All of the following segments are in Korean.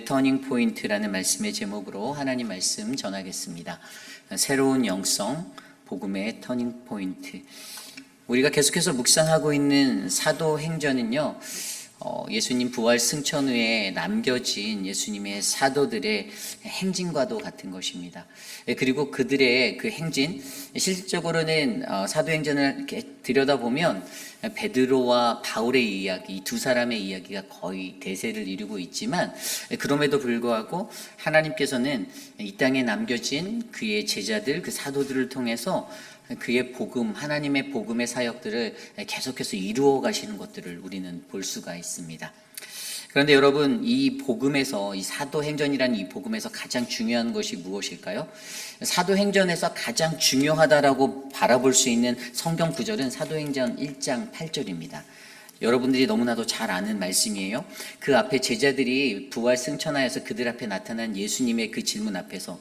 복음의 터닝 포인트라는 말씀의 제목으로 하나님 말씀 전하겠습니다. 새로운 영성, 복음의 터닝 포인트. 우리가 계속해서 묵상하고 있는 사도행전은요, 예수님 부활 승천 후에 남겨진 예수님의 사도들의 행진과도 같은 것입니다. 그리고 그들의 그 행진, 실질적으로는 사도행전을 이렇게 들여다보면 베드로와 바울의 이야기, 이 두 사람의 이야기가 거의 대세를 이루고 있지만, 그럼에도 불구하고 하나님께서는 이 땅에 남겨진 그의 제자들, 그 사도들을 통해서 그의 복음, 하나님의 복음의 사역들을 계속해서 이루어 가시는 것들을 우리는 볼 수가 있습니다. 그런데 여러분, 이 복음에서, 이 사도행전이라는 이 복음에서 가장 중요한 것이 무엇일까요? 사도행전에서 가장 중요하다라고 바라볼 수 있는 성경 구절은 사도행전 1장 8절입니다. 여러분들이 너무나도 잘 아는 말씀이에요. 그 앞에 제자들이 부활 승천하여서 그들 앞에 나타난 예수님의 그 질문 앞에서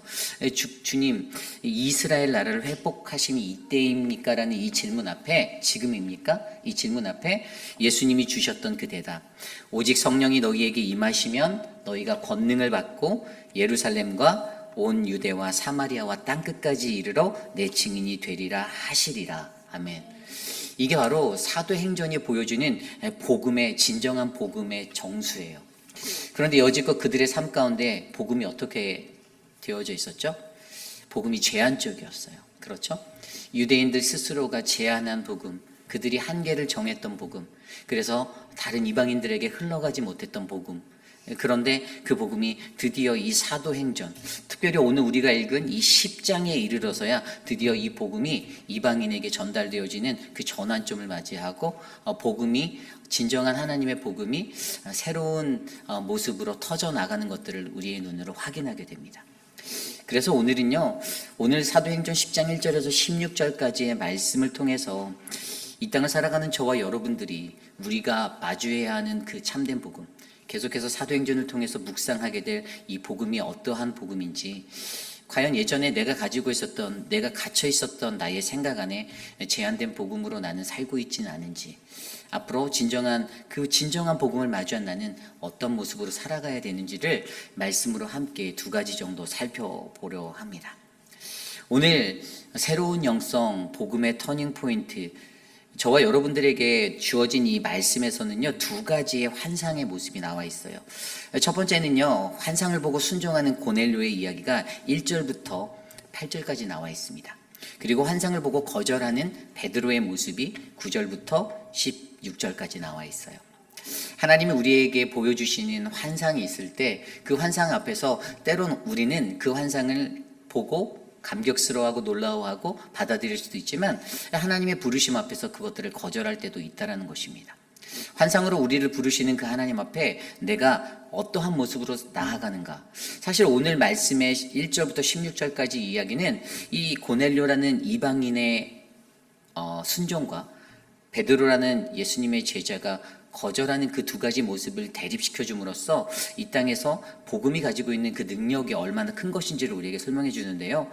주님, 이스라엘 나라를 회복하심이 이때입니까? 라는 이 질문 앞에, 지금입니까? 이 질문 앞에 예수님이 주셨던 그 대답, 오직 성령이 너희에게 임하시면 너희가 권능을 받고 예루살렘과 온 유대와 사마리아와 땅끝까지 이르러 내 증인이 되리라 하시리라. 아멘. 이게 바로 사도행전이 보여주는 복음의, 진정한 복음의 정수예요. 그런데 여지껏 그들의 삶 가운데 복음이 어떻게 되어져 있었죠? 복음이 제한적이었어요. 그렇죠? 유대인들 스스로가 제한한 복음, 그들이 한계를 정했던 복음, 그래서 다른 이방인들에게 흘러가지 못했던 복음. 그런데 그 복음이 드디어 이 사도행전, 특별히 오늘 우리가 읽은 이 10장에 이르러서야 드디어 이 복음이 이방인에게 전달되어지는 그 전환점을 맞이하고, 복음이, 진정한 하나님의 복음이 새로운 모습으로 터져나가는 것들을 우리의 눈으로 확인하게 됩니다. 그래서 오늘은요, 오늘 사도행전 10장 1절에서 16절까지의 말씀을 통해서 이 땅을 살아가는 저와 여러분들이 우리가 마주해야 하는 그 참된 복음, 계속해서 사도행전을 통해서 묵상하게 될 이 복음이 어떠한 복음인지, 과연 예전에 내가 가지고 있었던, 내가 갇혀 있었던 나의 생각 안에 제한된 복음으로 나는 살고 있지는 않은지, 앞으로 진정한 복음을 마주한 나는 어떤 모습으로 살아가야 되는지를 말씀으로 함께 두 가지 정도 살펴보려 합니다. 오늘 새로운 영성, 복음의 터닝 포인트, 저와 여러분들에게 주어진 이 말씀에서는요, 두 가지의 환상의 모습이 나와 있어요. 첫 번째는요, 환상을 보고 순종하는 고넬료의 이야기가 1절부터 8절까지 나와 있습니다. 그리고 환상을 보고 거절하는 베드로의 모습이 9절부터 16절까지 나와 있어요. 하나님이 우리에게 보여주시는 환상이 있을 때 그 환상 앞에서 때론 우리는 그 환상을 보고 감격스러워하고 놀라워하고 받아들일 수도 있지만, 하나님의 부르심 앞에서 그것들을 거절할 때도 있다는 것입니다. 환상으로 우리를 부르시는 그 하나님 앞에 내가 어떠한 모습으로 나아가는가. 사실 오늘 말씀의 1절부터 16절까지 이야기는 이 고넬료라는 이방인의 순종과 베드로라는 예수님의 제자가 거절하는 그 두 가지 모습을 대립시켜 줌으로써 이 땅에서 복음이 가지고 있는 그 능력이 얼마나 큰 것인지를 우리에게 설명해 주는데요.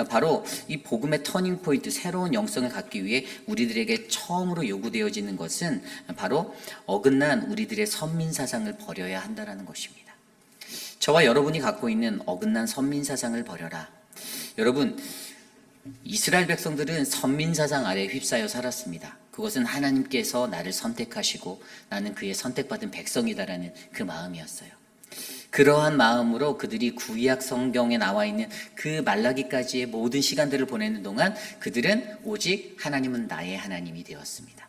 바로 이 복음의 터닝 포인트, 새로운 영성을 갖기 위해 우리들에게 처음으로 요구되어지는 것은 바로 어긋난 우리들의 선민사상을 버려야 한다는 것입니다. 저와 여러분이 갖고 있는 어긋난 선민사상을 버려라. 여러분, 이스라엘 백성들은 선민사상 아래 휩싸여 살았습니다. 그것은 하나님께서 나를 선택하시고 나는 그의 선택받은 백성이다라는 그 마음이었어요. 그러한 마음으로 그들이 구약 성경에 나와 있는 그 말라기까지의 모든 시간들을 보내는 동안 그들은 오직 하나님은 나의 하나님이 되었습니다.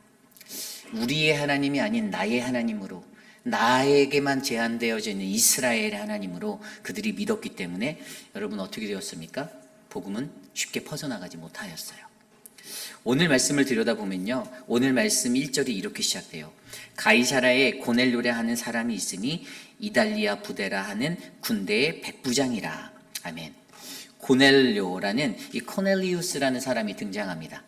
우리의 하나님이 아닌 나의 하나님으로, 나에게만 제한되어져 있는 이스라엘의 하나님으로 그들이 믿었기 때문에 여러분 어떻게 되었습니까? 복음은 쉽게 퍼져나가지 못하였어요. 오늘 말씀을 들여다보면요, 오늘 말씀 1절이 이렇게 시작돼요. 가이사라에 고넬료라 하는 사람이 있으니 이달리아 부대라 하는 군대의 백부장이라. 아멘. 고넬료라는 이 코넬리우스라는 사람이 등장합니다.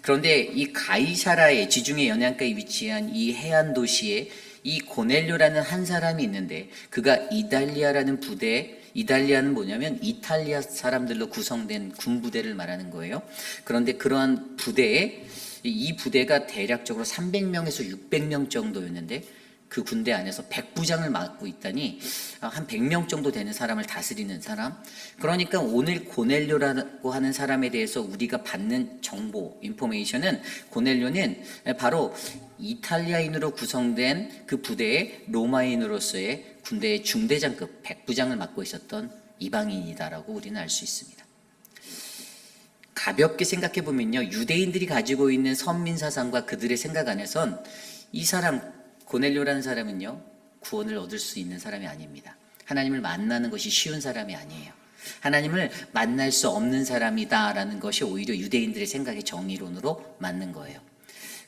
그런데 이 가이사라의 지중해 연안가에 위치한 이 해안 도시에 이 고넬료라는 한 사람이 있는데, 그가 이달리아라는 부대, 이달리아는 뭐냐면 이탈리아 사람들로 구성된 군부대를 말하는 거예요. 그런데 그러한 부대에, 이 부대가 대략적으로 300명에서 600명 정도였는데 그 군대 안에서 백부장을 맡고 있다니 한 100명 정도 되는 사람을 다스리는 사람. 그러니까 오늘 고넬료라고 하는 사람에 대해서 우리가 받는 정보, 인포메이션은 고넬료는 바로 이탈리아인으로 구성된 그 부대의 로마인으로서의 군대의 중대장급 백부장을 맡고 있었던 이방인이다라고 우리는 알 수 있습니다. 가볍게 생각해 보면요, 유대인들이 가지고 있는 선민사상과 그들의 생각 안에선 이 사람 고넬료라는 사람은요, 구원을 얻을 수 있는 사람이 아닙니다. 하나님을 만나는 것이 쉬운 사람이 아니에요. 하나님을 만날 수 없는 사람이다라는 것이 오히려 유대인들의 생각의 정의론으로 맞는 거예요.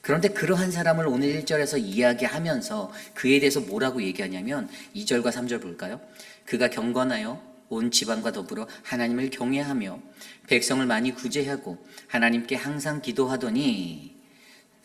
그런데 그러한 사람을 오늘 1절에서 이야기하면서 그에 대해서 뭐라고 얘기하냐면 2절과 3절 볼까요? 그가 경건하여 온 지방과 더불어 하나님을 경외하며 백성을 많이 구제하고 하나님께 항상 기도하더니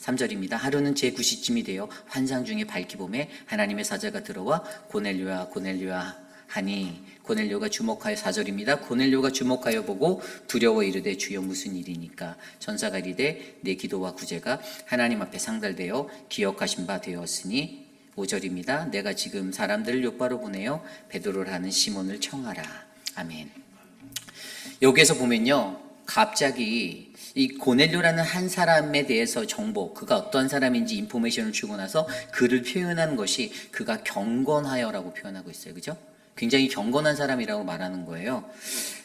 3절입니다. 하루는 제9시쯤이 되어 환상 중에 밝히 보매 하나님의 사자가 들어와 고넬료야 고넬료야 하니 고넬료가 주목하여 4절입니다. 고넬료가 주목하여 보고 두려워 이르되 주여 무슨 일이니까 천사가 이르되 내 기도와 구제가 하나님 앞에 상달되어 기억하신 바 되었으니 5절입니다. 내가 지금 사람들을 요바로 보내어 베드로를 하는 시몬을 청하라. 아멘. 여기에서 보면요, 갑자기 이 고넬료라는 한 사람에 대해서 정보, 그가 어떤 사람인지 인포메이션을 주고 나서 그를 표현한 것이 그가 경건하여라고 표현하고 있어요. 그죠? 굉장히 경건한 사람이라고 말하는 거예요.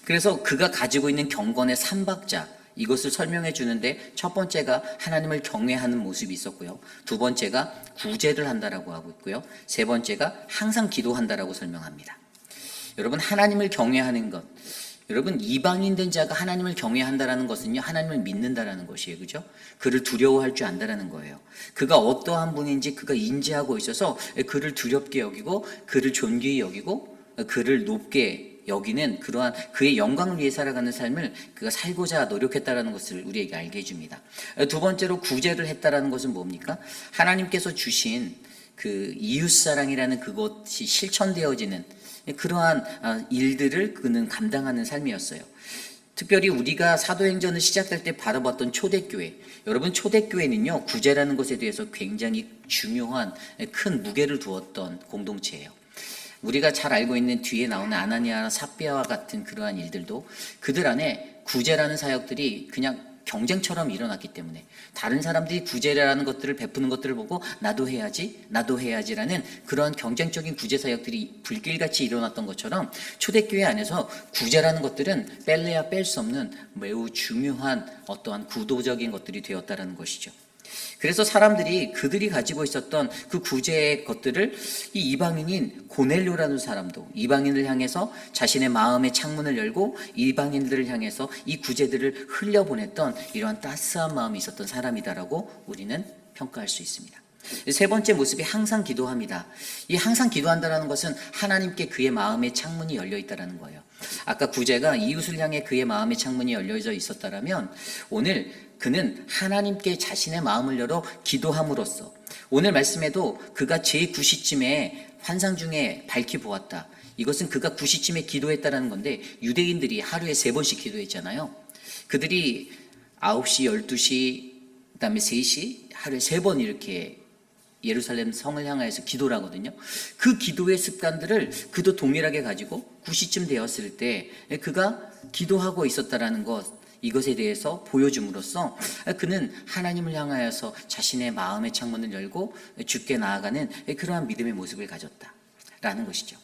그래서 그가 가지고 있는 경건의 3박자, 이것을 설명해 주는데 첫 번째가 하나님을 경외하는 모습이 있었고요. 두 번째가 구제를 한다라고 하고 있고요. 세 번째가 항상 기도한다라고 설명합니다. 여러분, 하나님을 경외하는 것, 여러분, 이방인 된 자가 하나님을 경외한다라는 것은요, 하나님을 믿는다라는 것이에요. 그죠? 그를 두려워할 줄 안다라는 거예요. 그가 어떠한 분인지 그가 인지하고 있어서 그를 두렵게 여기고 그를 존귀히 여기고 그를 높게 여기는 그러한 그의 영광을 위해 살아가는 삶을 그가 살고자 노력했다라는 것을 우리에게 알게 해줍니다. 두 번째로 구제를 했다라는 것은 뭡니까? 하나님께서 주신 그 이웃사랑이라는 그것이 실천되어지는 그러한 일들을 그는 감당하는 삶이었어요. 특별히 우리가 사도행전을 시작할 때 바라봤던 초대교회, 여러분, 초대교회는요, 구제라는 것에 대해서 굉장히 중요한 큰 무게를 두었던 공동체예요. 우리가 잘 알고 있는 뒤에 나오는 아나니아와 삽비아와 같은 그러한 일들도 그들 안에 구제라는 사역들이 그냥 경쟁처럼 일어났기 때문에 다른 사람들이 구제라는 것들을 베푸는 것들을 보고 나도 해야지라는 그런 경쟁적인 구제 사역들이 불길같이 일어났던 것처럼 초대교회 안에서 구제라는 것들은 뺄래야 뺄 수 없는 매우 중요한 어떠한 구도적인 것들이 되었다는 것이죠. 그래서 사람들이 그들이 가지고 있었던 그 구제의 것들을 이 이방인인 고넬료라는 사람도 이방인을 향해서 자신의 마음의 창문을 열고 이방인들을 향해서 이 구제들을 흘려보냈던 이러한 따스한 마음이 있었던 사람이다라고 우리는 평가할 수 있습니다. 세 번째 모습이 항상 기도합니다. 이 항상 기도한다는 것은 하나님께 그의 마음의 창문이 열려 있다는 거예요. 아까 구제가 이웃을 향해 그의 마음의 창문이 열려져 있었다면 오늘 그는 하나님께 자신의 마음을 열어 기도함으로써 오늘 말씀에도 그가 제9시쯤에 환상 중에 밝히 보았다. 이것은 그가 9시쯤에 기도했다는 건데 유대인들이 하루에 3번씩 기도했잖아요. 그들이 9시, 12시, 그 다음에 3시, 하루에 3번 이렇게 예루살렘 성을 향하여서 기도를 하거든요. 그 기도의 습관들을 그도 동일하게 가지고 9시쯤 되었을 때 그가 기도하고 있었다라는 것, 이것에 대해서 보여줌으로써 그는 하나님을 향하여서 자신의 마음의 창문을 열고 주께 나아가는 그러한 믿음의 모습을 가졌다라는 것이죠.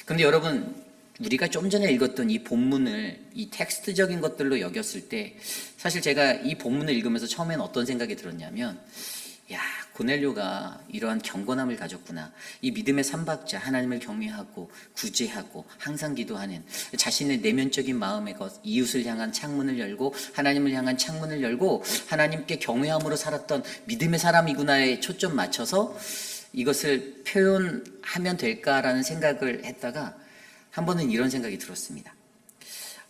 그런데 여러분, 우리가 좀 전에 읽었던 이 본문을 이 텍스트적인 것들로 여겼을 때 사실 제가 이 본문을 읽으면서 처음에는 어떤 생각이 들었냐면, 야, 고넬료가 이러한 경건함을 가졌구나. 이 믿음의 3박자, 하나님을 경외하고 구제하고 항상 기도하는 자신의 내면적인 마음의 것, 이웃을 향한 창문을 열고 하나님을 향한 창문을 열고 하나님께 경외함으로 살았던 믿음의 사람이구나에 초점 맞춰서 이것을 표현하면 될까라는 생각을 했다가 한 번은 이런 생각이 들었습니다.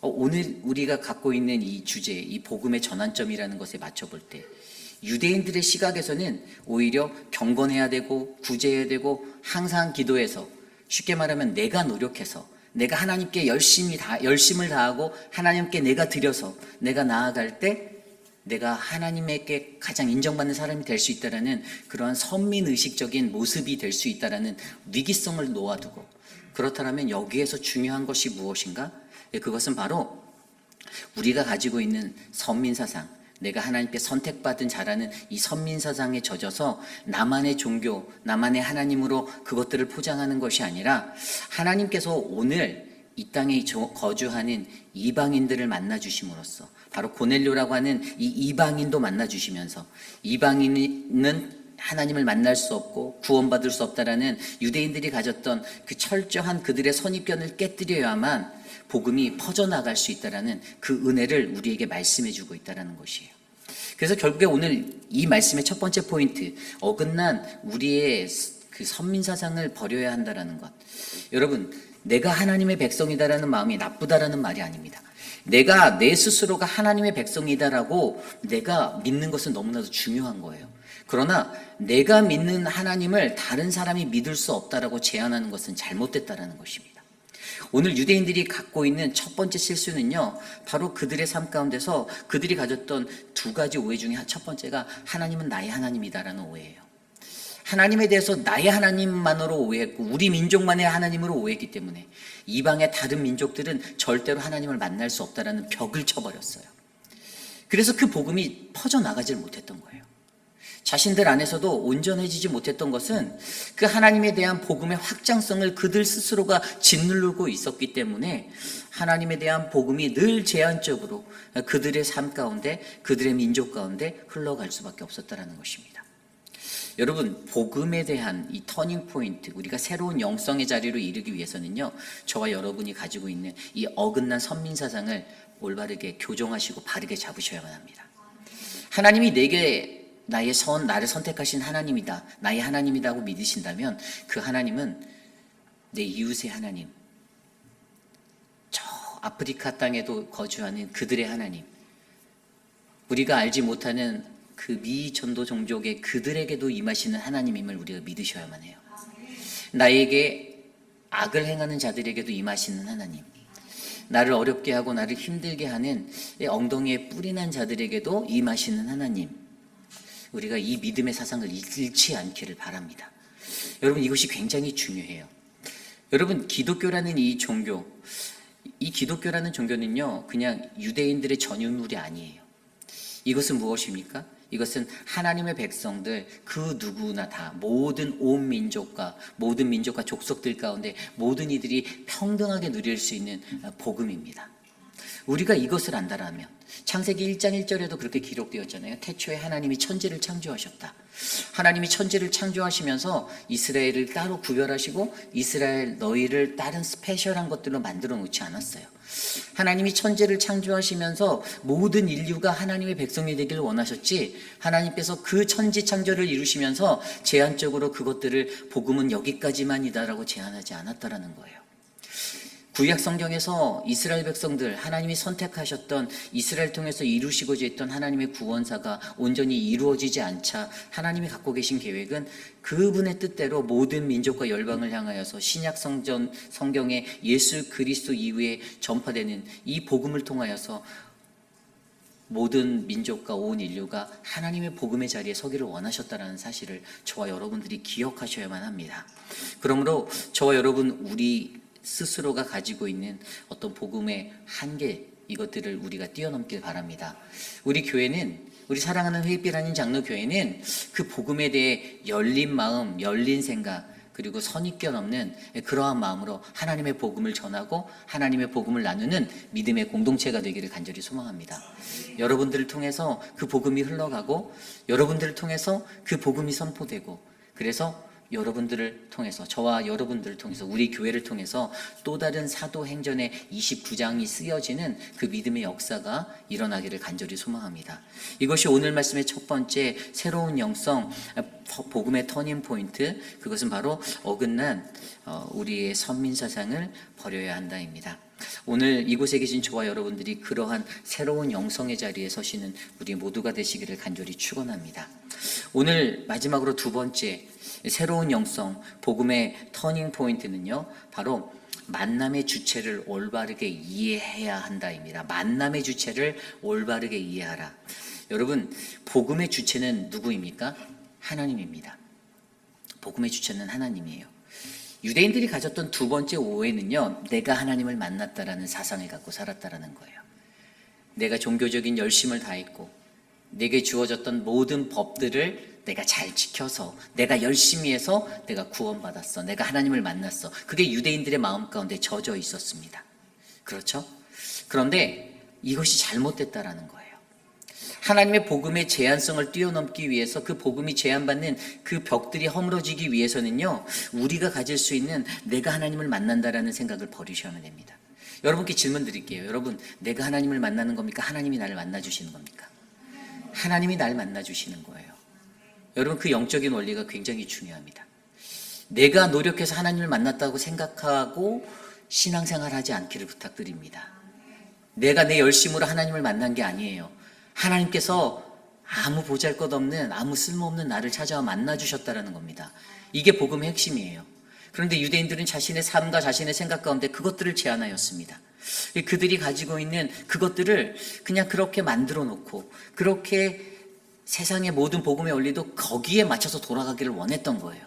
오늘 우리가 갖고 있는 이 주제, 이 복음의 전환점이라는 것에 맞춰볼 때 유대인들의 시각에서는 오히려 경건해야 되고 구제해야 되고 항상 기도해서, 쉽게 말하면 내가 노력해서 내가 하나님께 열심을 다하고 하나님께 내가 드려서 내가 나아갈 때 내가 하나님에게 가장 인정받는 사람이 될 수 있다라는 그러한 선민의식적인 모습이 될 수 있다라는 위기성을 놓아두고, 그렇다면 여기에서 중요한 것이 무엇인가? 그것은 바로 우리가 가지고 있는 선민사상, 내가 하나님께 선택받은 자라는 이 선민사상에 젖어서 나만의 종교, 나만의 하나님으로 그것들을 포장하는 것이 아니라, 하나님께서 오늘 이 땅에 거주하는 이방인들을 만나주심으로써, 바로 고넬료라고 하는 이 이방인도 만나주시면서, 이방인은 하나님을 만날 수 없고 구원받을 수 없다라는 유대인들이 가졌던 그 철저한 그들의 선입견을 깨뜨려야만 복음이 퍼져나갈 수 있다라는 그 은혜를 우리에게 말씀해 주고 있다라는 것이에요. 그래서 결국에 오늘 이 말씀의 첫 번째 포인트, 어긋난 우리의 그 선민사상을 버려야 한다라는 것. 여러분, 내가 하나님의 백성이다라는 마음이 나쁘다라는 말이 아닙니다. 내가 내 스스로가 하나님의 백성이다라고 내가 믿는 것은 너무나도 중요한 거예요. 그러나 내가 믿는 하나님을 다른 사람이 믿을 수 없다라고 제안하는 것은 잘못됐다라는 것입니다. 오늘 유대인들이 갖고 있는 첫 번째 실수는요, 바로 그들의 삶 가운데서 그들이 가졌던 두 가지 오해 중에 첫 번째가 하나님은 나의 하나님이다라는 오해예요. 하나님에 대해서 나의 하나님만으로 오해했고 우리 민족만의 하나님으로 오해했기 때문에 이방의 다른 민족들은 절대로 하나님을 만날 수 없다라는 벽을 쳐버렸어요. 그래서 그 복음이 퍼져나가질 못했던 거예요. 자신들 안에서도 온전해지지 못했던 것은 그 하나님에 대한 복음의 확장성을 그들 스스로가 짓누르고 있었기 때문에 하나님에 대한 복음이 늘 제한적으로 그들의 삶 가운데, 그들의 민족 가운데 흘러갈 수밖에 없었다는 것입니다. 여러분, 복음에 대한 이 터닝 포인트, 우리가 새로운 영성의 자리로 이르기 위해서는요, 저와 여러분이 가지고 있는 이 어긋난 선민사상을 올바르게 교정하시고 바르게 잡으셔야만 합니다. 하나님이 나를 선택하신 하나님이다, 나의 하나님이다 고 믿으신다면 그 하나님은 내 이웃의 하나님, 저 아프리카 땅에도 거주하는 그들의 하나님, 우리가 알지 못하는 그 미전도 종족의 그들에게도 임하시는 하나님임을 우리가 믿으셔야만 해요. 나에게 악을 행하는 자들에게도 임하시는 하나님, 나를 어렵게 하고 나를 힘들게 하는 엉덩이에 뿔이 난 자들에게도 임하시는 하나님, 우리가 이 믿음의 사상을 잃지 않기를 바랍니다. 여러분, 이것이 굉장히 중요해요. 여러분, 기독교라는 이 기독교라는 종교는요, 그냥 유대인들의 전유물이 아니에요. 이것은 무엇입니까? 이것은 하나님의 백성들 그 누구나 다 모든 민족과 족속들 가운데 모든 이들이 평등하게 누릴 수 있는 복음입니다. 우리가 이것을 안다라면 창세기 1장 1절에도 그렇게 기록되었잖아요. 태초에 하나님이 천지를 창조하셨다. 하나님이 천지를 창조하시면서 이스라엘을 따로 구별하시고 이스라엘 너희를 다른 스페셜한 것들로 만들어 놓지 않았어요. 하나님이 천지를 창조하시면서 모든 인류가 하나님의 백성이 되기를 원하셨지, 하나님께서 그 천지 창조를 이루시면서 제한적으로 그것들을 복음은 여기까지만이다라고 제한하지 않았다라는 거예요. 구약 성경에서 이스라엘 백성들, 하나님이 선택하셨던 이스라엘 통해서 이루시고자 했던 하나님의 구원사가 온전히 이루어지지 않자 하나님이 갖고 계신 계획은 그분의 뜻대로 모든 민족과 열방을 향하여서 신약 성경의 예수 그리스도 이후에 전파되는 이 복음을 통하여서 모든 민족과 온 인류가 하나님의 복음의 자리에 서기를 원하셨다는 사실을 저와 여러분들이 기억하셔야만 합니다. 그러므로 저와 여러분, 우리 스스로가 가지고 있는 어떤 복음의 한계, 이것들을 우리가 뛰어넘길 바랍니다. 우리 교회는, 우리 사랑하는 회빛 아닌 장로교회는 그 복음에 대해 열린 마음, 열린 생각, 그리고 선입견 없는 그러한 마음으로 하나님의 복음을 전하고 하나님의 복음을 나누는 믿음의 공동체가 되기를 간절히 소망합니다. 여러분들을 통해서 그 복음이 흘러가고 여러분들을 통해서 그 복음이 선포되고, 그래서 여러분들을 통해서, 저와 여러분들을 통해서, 우리 교회를 통해서 또 다른 사도행전의 29장이 쓰여지는 그 믿음의 역사가 일어나기를 간절히 소망합니다. 이것이 오늘 말씀의 첫 번째 새로운 영성, 복음의 터닝 포인트, 그것은 바로 어긋난 우리의 선민사상을 버려야 한다입니다. 오늘 이곳에 계신 저와 여러분들이 그러한 새로운 영성의 자리에 서시는 우리 모두가 되시기를 간절히 축원합니다. 오늘 마지막으로 두 번째 새로운 영성, 복음의 터닝 포인트는요, 바로 만남의 주체를 올바르게 이해해야 한다입니다. 만남의 주체를 올바르게 이해하라. 여러분, 복음의 주체는 누구입니까? 하나님입니다. 복음의 주체는 하나님이에요. 유대인들이 가졌던 두 번째 오해는요, 내가 하나님을 만났다라는 사상을 갖고 살았다라는 거예요. 내가 종교적인 열심을 다했고 내게 주어졌던 모든 법들을 내가 잘 지켜서 내가 열심히 해서 내가 구원받았어. 내가 하나님을 만났어. 그게 유대인들의 마음 가운데 젖어 있었습니다. 그렇죠? 그런데 이것이 잘못됐다라는 거예요. 하나님의 복음의 제한성을 뛰어넘기 위해서 그 복음이 제한받는 그 벽들이 허물어지기 위해서는요, 우리가 가질 수 있는 내가 하나님을 만난다라는 생각을 버리셔야 됩니다. 여러분께 질문 드릴게요. 여러분, 내가 하나님을 만나는 겁니까? 하나님이 나를 만나주시는 겁니까? 하나님이 나를 만나주시는 거예요. 여러분, 그 영적인 원리가 굉장히 중요합니다. 내가 노력해서 하나님을 만났다고 생각하고 신앙생활 하지 않기를 부탁드립니다. 내가 내 열심으로 하나님을 만난 게 아니에요. 하나님께서 아무 보잘것없는 아무 쓸모없는 나를 찾아와 만나주셨다는 겁니다. 이게 복음의 핵심이에요. 그런데 유대인들은 자신의 삶과 자신의 생각 가운데 그것들을 제한하였습니다. 그들이 가지고 있는 그것들을 그냥 그렇게 만들어 놓고 그렇게 세상의 모든 복음의 원리도 거기에 맞춰서 돌아가기를 원했던 거예요.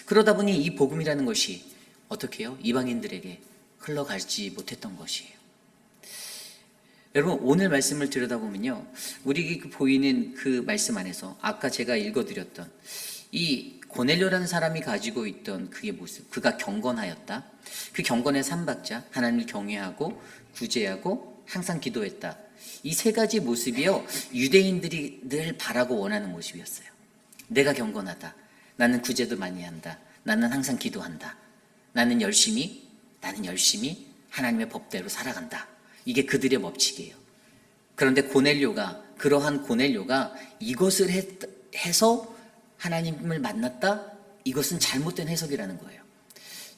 그러다 보니 이 복음이라는 것이 어떻게 해요? 이방인들에게 흘러가지 못했던 것이에요. 여러분, 오늘 말씀을 들여다보면요, 우리에게 보이는 그 말씀 안에서 아까 제가 읽어드렸던 이 고넬료라는 사람이 가지고 있던 그의 모습, 그가 경건하였다. 그 경건의 삼박자, 하나님을 경외하고 구제하고 항상 기도했다. 이 세 가지 모습이요, 유대인들이 늘 바라고 원하는 모습이었어요. 내가 경건하다. 나는 구제도 많이 한다. 나는 항상 기도한다. 나는 열심히 하나님의 법대로 살아간다. 이게 그들의 법칙이에요. 그런데 그러한 고넬료가 이것을 해서 하나님을 만났다? 이것은 잘못된 해석이라는 거예요.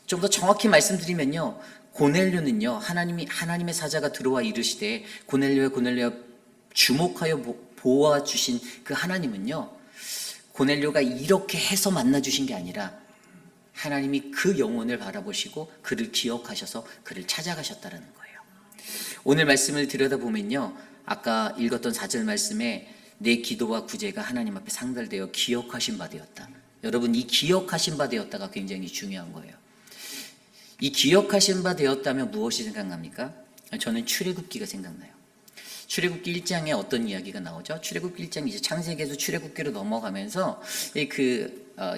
좀 더 정확히 말씀드리면요, 고넬료는요, 하나님의 사자가 들어와 이르시되 고넬료야 주목하여 보아 주신 그 하나님은요, 고넬료가 이렇게 해서 만나 주신 게 아니라 하나님이 그 영혼을 바라보시고 그를 기억하셔서 그를 찾아가셨다는 거예요. 오늘 말씀을 들여다보면요, 아까 읽었던 4절 말씀에 내 기도와 구제가 하나님 앞에 상달되어 기억하신 바 되었다. 여러분, 이 기억하신 바 되었다가 굉장히 중요한 거예요. 이 기억하신 바 되었다면 무엇이 생각납니까? 저는 출애굽기가 생각나요. 출애굽기 1장에 어떤 이야기가 나오죠? 출애굽기 1장 이제 창세기에서 출애굽기로 넘어가면서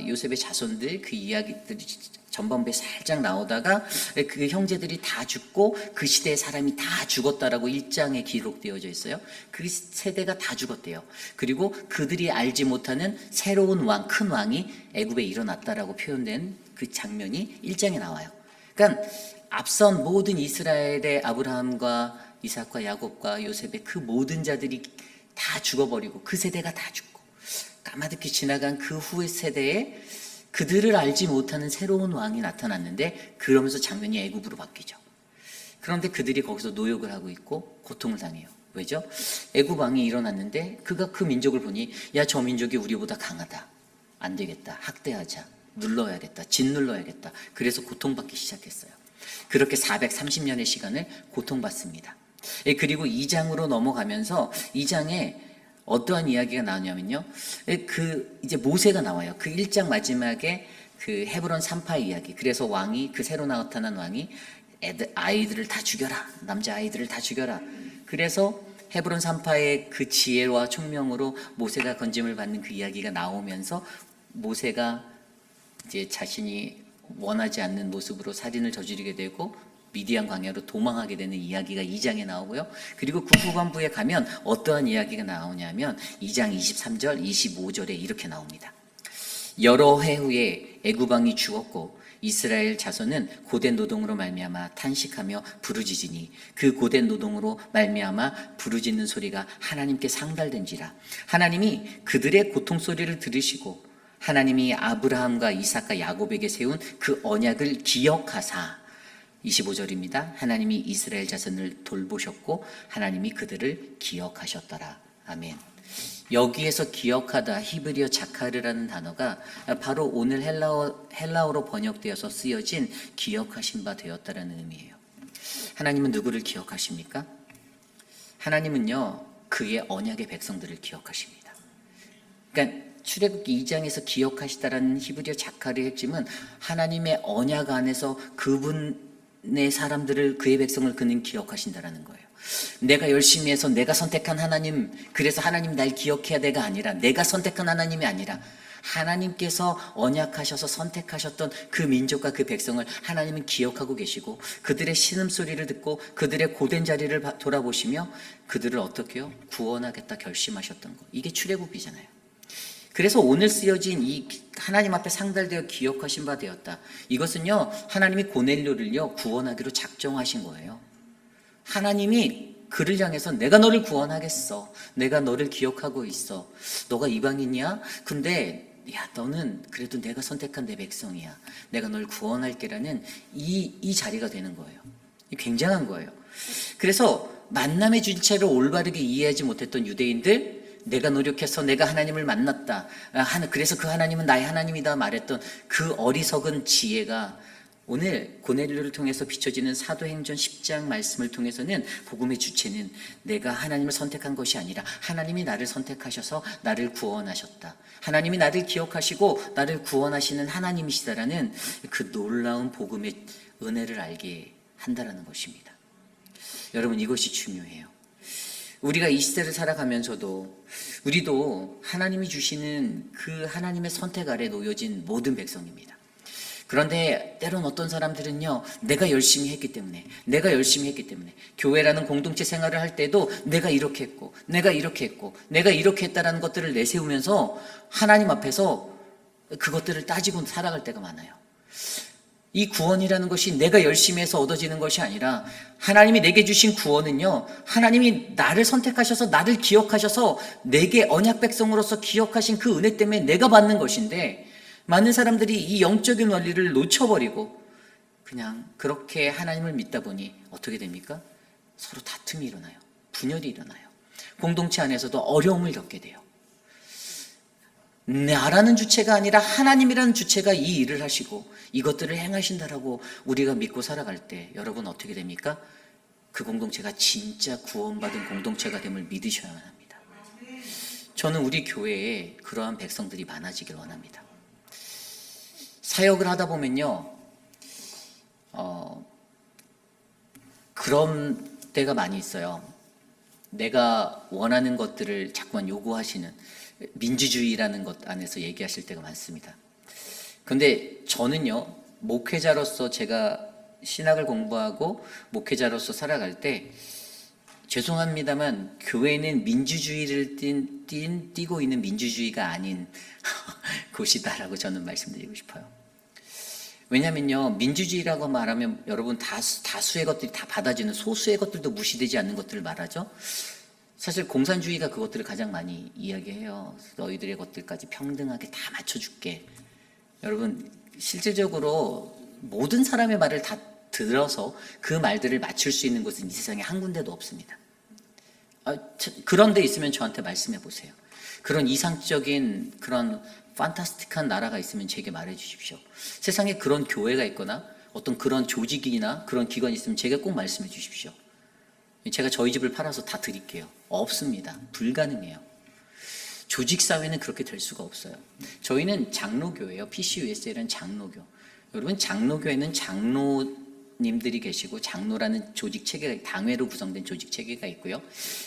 요셉의 자손들 그 이야기들이 전반부에 살짝 나오다가 그 형제들이 다 죽고 그 시대의 사람이 다 죽었다라고 1장에 기록되어져 있어요. 그 세대가 다 죽었대요. 그리고 그들이 알지 못하는 새로운 왕, 큰 왕이 애굽에 일어났다라고 표현된 그 장면이 1장에 나와요. 그러니까 앞선 모든 이스라엘의 아브라함과 이삭과 야곱과 요셉의 그 모든 자들이 다 죽어버리고 그 세대가 다 죽고 까마득히 지나간 그 후의 세대에 그들을 알지 못하는 새로운 왕이 나타났는데 그러면서 장면이 애굽으로 바뀌죠. 그런데 그들이 거기서 노역을 하고 있고 고통을 당해요. 왜죠? 애굽 왕이 일어났는데 그가 그 민족을 보니 야, 저 민족이 우리보다 강하다. 안 되겠다. 학대하자. 눌러야겠다. 짓눌러야겠다. 그래서 고통받기 시작했어요. 그렇게 430년의 시간을 고통받습니다. 그리고 2장으로 넘어가면서 2장에 어떠한 이야기가 나오냐면요, 이제 모세가 나와요. 그 1장 마지막에 그 헤브론 산파의 이야기. 그래서 왕이, 그 새로 나타난 왕이 아이들을 다 죽여라. 남자 아이들을 다 죽여라. 그래서 헤브론 산파의 그 지혜와 총명으로 모세가 건짐을 받는 그 이야기가 나오면서 모세가 이제 자신이 원하지 않는 모습으로 살인을 저지르게 되고 미디안 광야로 도망하게 되는 이야기가 2장에 나오고요. 그리고 그 후반부에 가면 어떠한 이야기가 나오냐면 2장 23절, 25절에 이렇게 나옵니다. 여러 해 후에 애굽 왕이 죽었고 이스라엘 자손은 고된 노동으로 말미암아 탄식하며 부르짖으니 그 고된 노동으로 말미암아 부르짖는 소리가 하나님께 상달된지라. 하나님이 그들의 고통 소리를 들으시고 하나님이 아브라함과 이삭과 야곱에게 세운 그 언약을 기억하사 25절입니다. 하나님이 이스라엘 자손을 돌보셨고 하나님이 그들을 기억하셨더라. 아멘. 여기에서 기억하다, 히브리어 자카르라는 단어가 바로 오늘 헬라어로 번역되어서 쓰여진 기억하신 바 되었다라는 의미예요. 하나님은 누구를 기억하십니까? 하나님은요, 그의 언약의 백성들을 기억하십니다. 그러니까 출애굽기 2장에서 기억하시다라는 히브리어 작가의 핵심은 하나님의 언약 안에서 그분의 사람들을, 그의 백성을 그는 기억하신다라는 거예요. 내가 열심히 해서 내가 선택한 하나님, 그래서 하나님 날 기억해야 돼가 아니라, 내가 선택한 하나님이 아니라 하나님께서 언약하셔서 선택하셨던 그 민족과 그 백성을 하나님은 기억하고 계시고, 그들의 신음소리를 듣고 그들의 고된 자리를 돌아보시며 그들을 어떻게요? 구원하겠다 결심하셨던 것. 이게 출애굽이잖아요. 그래서 오늘 쓰여진 이 하나님 앞에 상달되어 기억하신 바 되었다. 이것은요, 하나님이 고넬료를요 구원하기로 작정하신 거예요. 하나님이 그를 향해서 내가 너를 구원하겠어. 내가 너를 기억하고 있어. 너가 이방인이야? 근데 야, 너는 그래도 내가 선택한 내 백성이야. 내가 널 구원할게라는 이 자리가 되는 거예요. 굉장한 거예요. 그래서 만남의 주체를 올바르게 이해하지 못했던 유대인들, 내가 노력해서 내가 하나님을 만났다, 그래서 그 하나님은 나의 하나님이다 말했던 그 어리석은 지혜가 오늘 고넬료를 통해서 비춰지는 사도행전 10장 말씀을 통해서는 복음의 주체는 내가 하나님을 선택한 것이 아니라 하나님이 나를 선택하셔서 나를 구원하셨다, 하나님이 나를 기억하시고 나를 구원하시는 하나님이시다라는 그 놀라운 복음의 은혜를 알게 한다라는 것입니다. 여러분, 이것이 중요해요. 우리가 이 시대를 살아가면서도 우리도 하나님이 주시는 그 하나님의 선택 아래 놓여진 모든 백성입니다. 그런데 때론 어떤 사람들은요, 내가 열심히 했기 때문에 교회라는 공동체 생활을 할 때도 내가 이렇게 했고 내가 이렇게 했다라는 것들을 내세우면서 하나님 앞에서 그것들을 따지고 살아갈 때가 많아요. 이 구원이라는 것이 내가 열심히 해서 얻어지는 것이 아니라 하나님이 내게 주신 구원은요, 하나님이 나를 선택하셔서 나를 기억하셔서 내게 언약 백성으로서 기억하신 그 은혜 때문에 내가 받는 것인데, 많은 사람들이 이 영적인 원리를 놓쳐버리고 그냥 그렇게 하나님을 믿다 보니 어떻게 됩니까? 서로 다툼이 일어나요. 분열이 일어나요. 공동체 안에서도 어려움을 겪게 돼요. 나라는 주체가 아니라 하나님이라는 주체가 이 일을 하시고 이것들을 행하신다라고 우리가 믿고 살아갈 때 여러분 어떻게 됩니까? 그 공동체가 진짜 구원받은 공동체가 됨을 믿으셔야만 합니다. 저는 우리 교회에 그러한 백성들이 많아지길 원합니다. 사역을 하다 보면요, 그런 때가 많이 있어요. 내가 원하는 것들을 자꾸만 요구하시는 민주주의라는 것 안에서 얘기하실 때가 많습니다. 그런데 저는요, 목회자로서 제가 신학을 공부하고 목회자로서 살아갈 때 죄송합니다만 교회는 민주주의를 띠고 있는 민주주의가 아닌 곳이다라고 저는 말씀드리고 싶어요. 왜냐면요, 민주주의라고 말하면 여러분 다수의 것들이 다 받아지는, 소수의 것들도 무시되지 않는 것들을 말하죠. 사실 공산주의가 그것들을 가장 많이 이야기해요. 너희들의 것들까지 평등하게 다 맞춰줄게. 여러분, 실질적으로 모든 사람의 말을 다 들어서 그 말들을 맞출 수 있는 곳은 이 세상에 한 군데도 없습니다. 그런 데 있으면 저한테 말씀해 보세요. 그런 이상적인 그런 판타스틱한 나라가 있으면 제게 말해 주십시오. 세상에 그런 교회가 있거나 어떤 그런 조직이나 그런 기관이 있으면 제게 꼭 말씀해 주십시오. 제가 저희 집을 팔아서 다 드릴게요. 없습니다. 불가능해요. 조직사회는 그렇게 될 수가 없어요. 저희는 장로교예요. PCUSL은 장로교. 여러분, 장로교회는 장로님들이 계시고 장로라는 조직 체계가, 당회로 구성된 조직 체계가 있고요.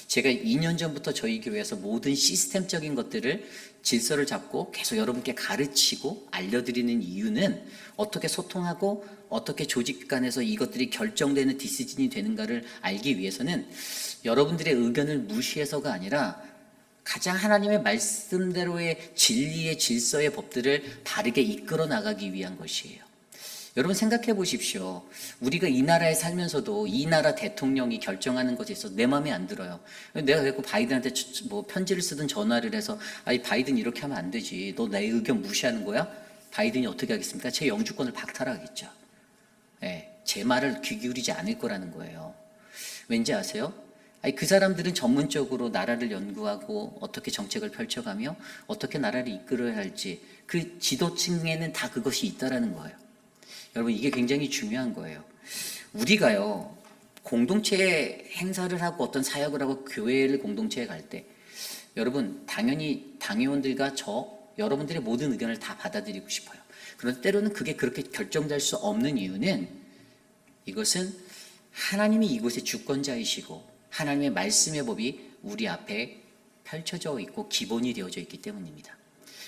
제가 2년 전부터 저희 교회에서 모든 시스템적인 것들을 질서를 잡고 계속 여러분께 가르치고 알려드리는 이유는 어떻게 소통하고 어떻게 조직 간에서 이것들이 결정되는 디시전이 되는가를 알기 위해서는 여러분들의 의견을 무시해서가 아니라 가장 하나님의 말씀대로의 진리의 질서의 법들을 바르게 이끌어 나가기 위한 것이에요. 여러분 생각해 보십시오. 우리가 이 나라에 살면서도 이 나라 대통령이 결정하는 것에 있어서 내 마음에 안 들어요. 내가 그래서 바이든한테 뭐 편지를 쓰든 전화를 해서 아니 바이든 이렇게 하면 안 되지. 너 내 의견 무시하는 거야? 바이든이 어떻게 하겠습니까? 제 영주권을 박탈하겠죠. 네, 제 말을 귀 기울이지 않을 거라는 거예요. 왠지 아세요? 아니, 그 사람들은 전문적으로 나라를 연구하고 어떻게 정책을 펼쳐가며 어떻게 나라를 이끌어야 할지 그 지도층에는 다 그것이 있다라는 거예요. 여러분, 이게 굉장히 중요한 거예요. 우리가요, 공동체 행사를 하고 어떤 사역을 하고 교회를 공동체에 갈 때 여러분 당연히 당회원들과 여러분들의 모든 의견을 다 받아들이고 싶어요. 그런데 때로는 그게 그렇게 결정될 수 없는 이유는 이것은 하나님이 이곳의 주권자이시고 하나님의 말씀의 법이 우리 앞에 펼쳐져 있고 기본이 되어져 있기 때문입니다.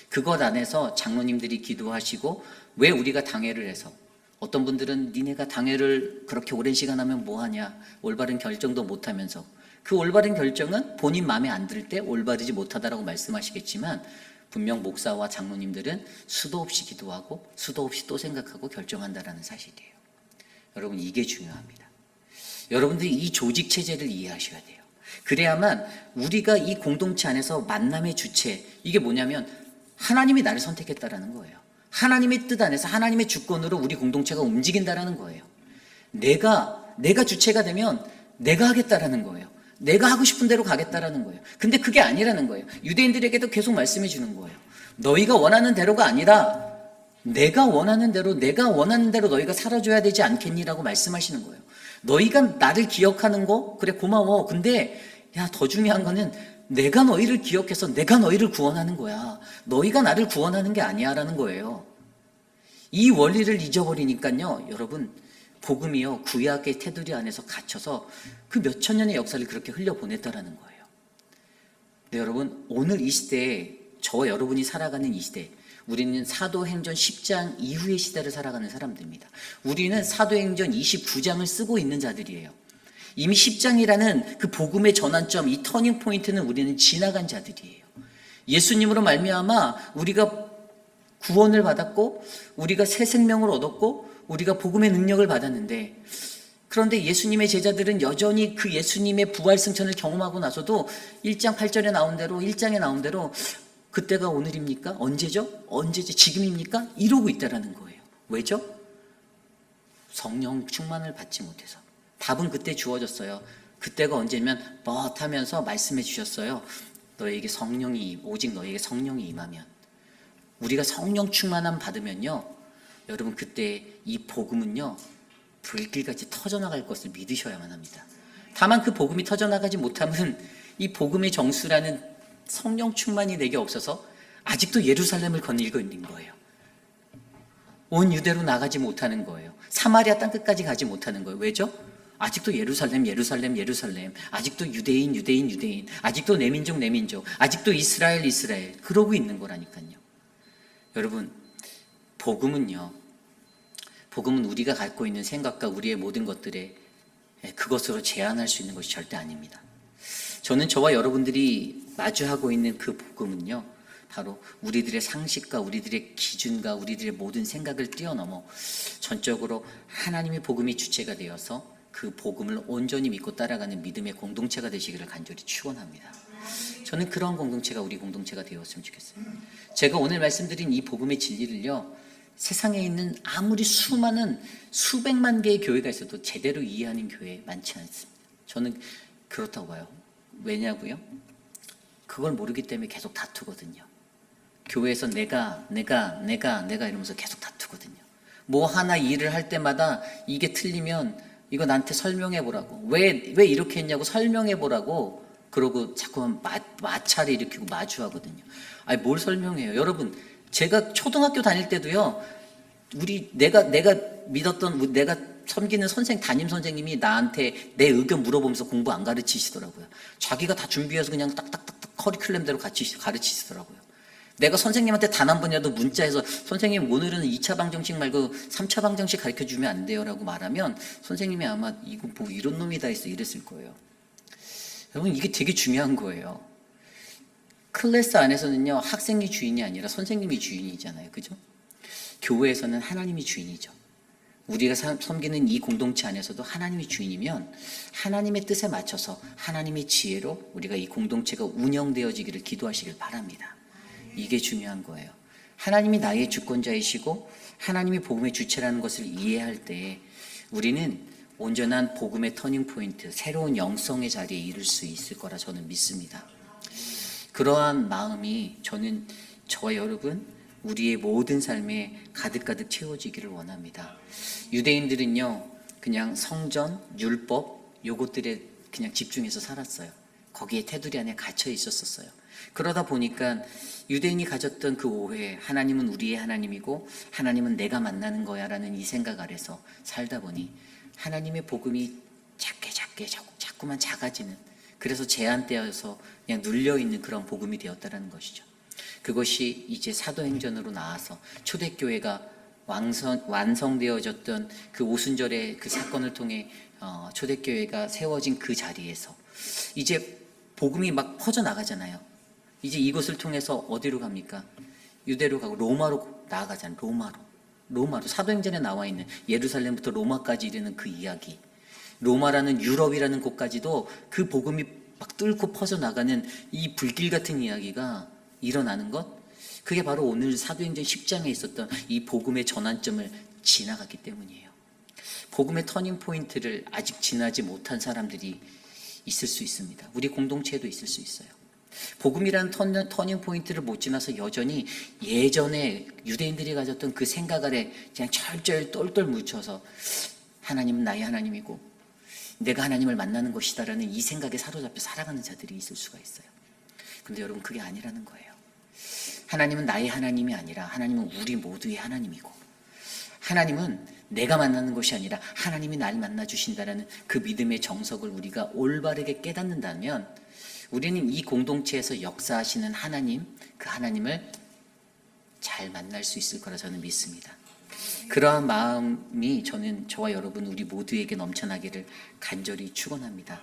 그것 안에서 장로님들이 기도하시고 왜 우리가 당회를 해서 어떤 분들은 니네가 당회를 그렇게 오랜 시간 하면 뭐하냐 올바른 결정도 못하면서 그 올바른 결정은 본인 마음에 안 들 때 올바르지 못하다라고 말씀하시겠지만 분명 목사와 장로님들은 수도 없이 기도하고 수도 없이 또 생각하고 결정한다라는 사실이에요. 여러분 이게 중요합니다. 여러분들이 이 조직 체제를 이해하셔야 돼요. 그래야만 우리가 이 공동체 안에서 만남의 주체 이게 뭐냐면 하나님이 나를 선택했다라는 거예요. 하나님의 뜻 안에서 하나님의 주권으로 우리 공동체가 움직인다라는 거예요. 내가 주체가 되면 내가 하겠다라는 거예요. 내가 하고 싶은 대로 가겠다라는 거예요. 근데 그게 아니라는 거예요. 유대인들에게도 계속 말씀해 주는 거예요. 너희가 원하는 대로가 아니라 내가 원하는 대로 너희가 살아줘야 되지 않겠니라고 말씀하시는 거예요. 너희가 나를 기억하는 거 그래 고마워. 근데 더 중요한 거는 내가 너희를 기억해서 내가 너희를 구원하는 거야. 너희가 나를 구원하는 게 아니야 라는 거예요. 이 원리를 잊어버리니까요. 여러분 복음이요 구약의 테두리 안에서 갇혀서 그 몇천 년의 역사를 그렇게 흘려보냈다라는 거예요. 네, 여러분 오늘 이 시대에 저와 여러분이 살아가는 이 시대 우리는 사도행전 10장 이후의 시대를 살아가는 사람들입니다. 우리는 사도행전 29장을 쓰고 있는 자들이에요. 이미 10장이라는 그 복음의 전환점, 이 터닝 포인트는 우리는 지나간 자들이에요. 예수님으로 말미암아 우리가 구원을 받았고 우리가 새 생명을 얻었고 우리가 복음의 능력을 받았는데 그런데 예수님의 제자들은 여전히 그 예수님의 부활 승천을 경험하고 나서도 1장 8절에 나온 대로 1장에 나온 대로 그때가 오늘입니까? 언제죠? 지금입니까? 이러고 있다라는 거예요. 왜죠? 성령 충만을 받지 못해서. 답은 그때 주어졌어요. 그때가 언제면 뻗하면서 말씀해 주셨어요. 오직 너에게 성령이 임하면 우리가 성령 충만함 받으면요. 여러분 그때 이 복음은요. 불길같이 터져나갈 것을 믿으셔야만 합니다. 다만 그 복음이 터져나가지 못하면 이 복음의 정수라는 성령 충만이 내게 없어서 아직도 예루살렘을 거닐고 있는 거예요. 온 유대로 나가지 못하는 거예요. 사마리아 땅끝까지 가지 못하는 거예요. 왜죠? 아직도 예루살렘. 아직도 유대인. 아직도 내 민족. 아직도 이스라엘. 그러고 있는 거라니까요. 여러분, 복음은 우리가 갖고 있는 생각과 우리의 모든 것들에 그것으로 제한할 수 있는 것이 절대 아닙니다. 저는 저와 여러분들이 마주하고 있는 그 복음은요, 바로 우리들의 상식과 우리들의 기준과 우리들의 모든 생각을 뛰어넘어 전적으로 하나님의 복음이 주체가 되어서 그 복음을 온전히 믿고 따라가는 믿음의 공동체가 되시기를 간절히 축원합니다. 저는 그런 공동체가 우리 공동체가 되었으면 좋겠어요. 제가 오늘 말씀드린 이 복음의 진리를요, 세상에 있는 아무리 수백만 개의 교회가 있어도 제대로 이해하는 교회 많지 않습니다. 저는 그렇다고 봐요. 왜냐고요? 그걸 모르기 때문에 계속 다투거든요. 교회에서 내가 이러면서 계속 다투거든요. 뭐 하나 일을 할 때마다 이게 틀리면 이거 나한테 설명해 보라고. 왜 이렇게 했냐고 설명해 보라고. 그러고 자꾸만 마찰을 일으키고 마주하거든요. 아니 뭘 설명해요? 여러분, 제가 초등학교 다닐 때도요. 내가 믿었던 내가 섬기는 담임 선생님이 나한테 내 의견 물어보면서 공부 안 가르치시더라고요. 자기가 다 준비해서 그냥 딱딱딱딱 커리큘럼대로 가르치시더라고요. 내가 선생님한테 단 한 번이라도 문자해서 선생님 오늘은 2차 방정식 말고 3차 방정식 가르쳐주면 안 돼요 라고 말하면 선생님이 아마 이거 뭐 이런 놈이 다 있어 이랬을 거예요. 여러분 이게 되게 중요한 거예요. 클래스 안에서는요 학생이 주인이 아니라 선생님이 주인이잖아요. 그죠? 교회에서는 하나님이 주인이죠. 우리가 섬기는 이 공동체 안에서도 하나님이 주인이면 하나님의 뜻에 맞춰서 하나님의 지혜로 우리가 이 공동체가 운영되어지기를 기도하시길 바랍니다. 이게 중요한 거예요. 하나님이 나의 주권자이시고 하나님이 복음의 주체라는 것을 이해할 때 우리는 온전한 복음의 터닝포인트, 새로운 영성의 자리에 이를 수 있을 거라 저는 믿습니다. 그러한 마음이 저는 저와 여러분 우리의 모든 삶에 가득가득 채워지기를 원합니다. 유대인들은요 그냥 성전, 율법 요것들에 그냥 집중해서 살았어요. 거기에 테두리 안에 갇혀 있었어요. 그러다 보니까 유대인이 가졌던 그 오해, 하나님은 우리의 하나님이고 하나님은 내가 만나는 거야 라는 이 생각 아래서 살다 보니 하나님의 복음이 자꾸만 작아지는, 그래서 제한되어서 그냥 눌려있는 그런 복음이 되었다는 것이죠. 그것이 이제 사도행전으로 나와서 초대교회가 완성되어졌던 그 오순절의 그 사건을 통해 초대교회가 세워진 그 자리에서 이제 복음이 막 퍼져나가잖아요. 이제 이것을 통해서 어디로 갑니까? 유대로 가고 로마로 나아가잖아요. 로마로 사도행전에 나와 있는 예루살렘부터 로마까지 이르는 그 이야기, 로마라는 유럽이라는 곳까지도 그 복음이 막 뚫고 퍼져나가는 이 불길 같은 이야기가 일어나는 것, 그게 바로 오늘 사도행전 10장에 있었던 이 복음의 전환점을 지나갔기 때문이에요. 복음의 터닝 포인트를 아직 지나지 못한 사람들이 있을 수 있습니다. 우리 공동체에도 있을 수 있어요. 복음이라는 터닝 포인트를 못 지나서 여전히 예전에 유대인들이 가졌던 그 생각 아래 그냥 철저히 똘똘 묻혀서 하나님은 나의 하나님이고 내가 하나님을 만나는 것이다라는 이 생각에 사로잡혀 살아가는 자들이 있을 수가 있어요. 근데 여러분, 그게 아니라는 거예요. 하나님은 나의 하나님이 아니라 하나님은 우리 모두의 하나님이고, 하나님은 내가 만나는 것이 아니라 하나님이 날 만나 주신다라는 그 믿음의 정석을 우리가 올바르게 깨닫는다면 우리는 이 공동체에서 역사하시는 하나님, 그 하나님을 잘 만날 수 있을 거라 저는 믿습니다. 그러한 마음이 저와 여러분 우리 모두에게 넘쳐나기를 간절히 축원합니다.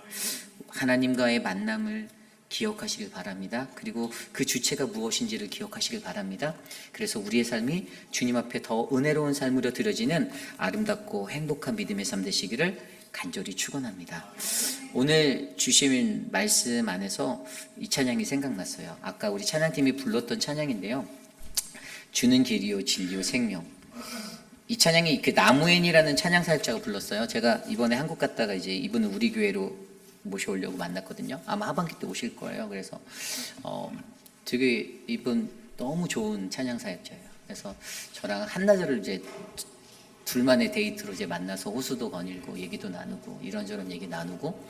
하나님과의 만남을 기억하시길 바랍니다. 그리고 그 주체가 무엇인지를 기억하시길 바랍니다. 그래서 우리의 삶이 주님 앞에 더 은혜로운 삶으로 드려지는 아름답고 행복한 믿음의 삶 되시기를 간절히 축원합니다. 오늘 주신 말씀 안에서 이 찬양이 생각났어요. 아까 우리 찬양팀이 불렀던 찬양인데요. 주는 길이요 진리요 생명. 이 찬양이 그 나무엔이라는 찬양 사역자가 불렀어요. 제가 이번에 한국 갔다가 이제 이분은 우리 교회로 모셔오려고 만났거든요. 아마 하반기 때 오실 거예요. 그래서 되게 이분 너무 좋은 찬양 사역자예요. 그래서 저랑 한나절을 이제 둘만의 데이트로 이제 만나서 호수도 거닐고 얘기도 나누고 이런저런 얘기 나누고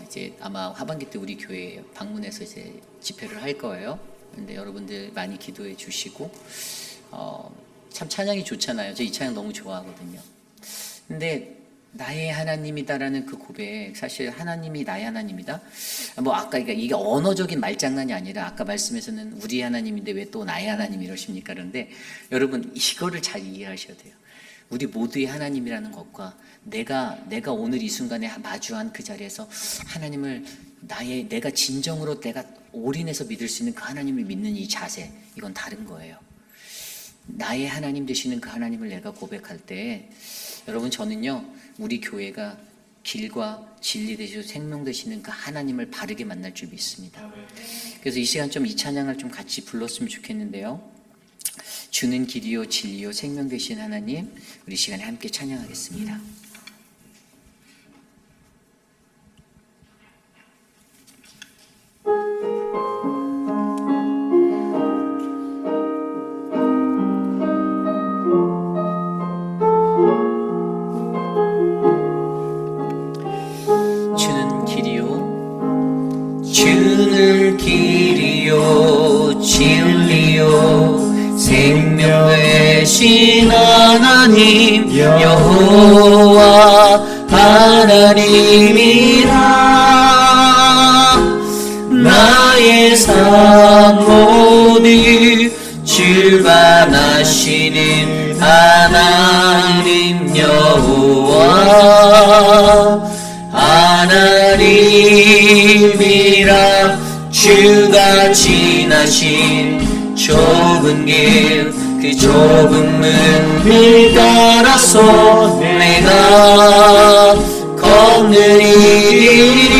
이제 아마 하반기 때 우리 교회에 방문해서 이제 집회를 할 거예요. 근데 여러분들 많이 기도해 주시고 참 찬양이 좋잖아요. 저 이 찬양 너무 좋아하거든요. 근데 나의 하나님이다라는 그 고백, 사실 하나님이 나의 하나님이다. 뭐 아까 이게 언어적인 말장난이 아니라 아까 말씀에서는 우리 하나님인데 왜 또 나의 하나님 이러십니까? 그런데 여러분 이거를 잘 이해하셔야 돼요. 우리 모두의 하나님이라는 것과 내가 오늘 이 순간에 마주한 그 자리에서 하나님을 내가 진정으로 내가 올인해서 믿을 수 있는 그 하나님을 믿는 이 자세, 이건 다른 거예요. 나의 하나님 되시는 그 하나님을 내가 고백할 때 여러분, 저는요 우리 교회가 길과 진리 되시고 생명 되시는 그 하나님을 바르게 만날 줄 믿습니다. 그래서 이 시간 좀 이 찬양을 좀 같이 불렀으면 좋겠는데요. 주는 길이요 진리요 생명 되신 하나님, 우리 시간에 함께 찬양하겠습니다. 주는 길이요 진리요 생명 되신 하나님 여호와 하나님이라. 나의 삶 모두 주관하시는 하나님 여호와 하나님이라. 주가 지나신 좁은 길, 그 좁은 문을 따라서 내가 걷느니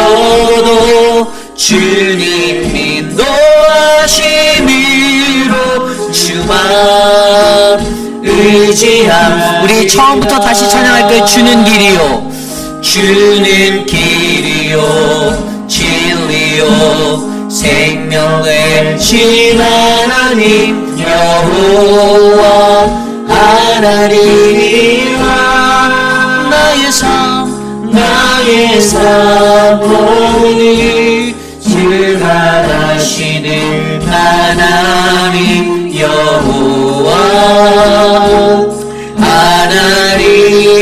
고단하여도 주님 인도하심으로 주만 의지함. 우리 처음부터 다시 찬양할까요? 주는 길이요 주는 길이요 진리요 생명 되신 하나님 여호와 하나님이라 나의 삶 모든 주관하시는 하나님 여호와 하나님이라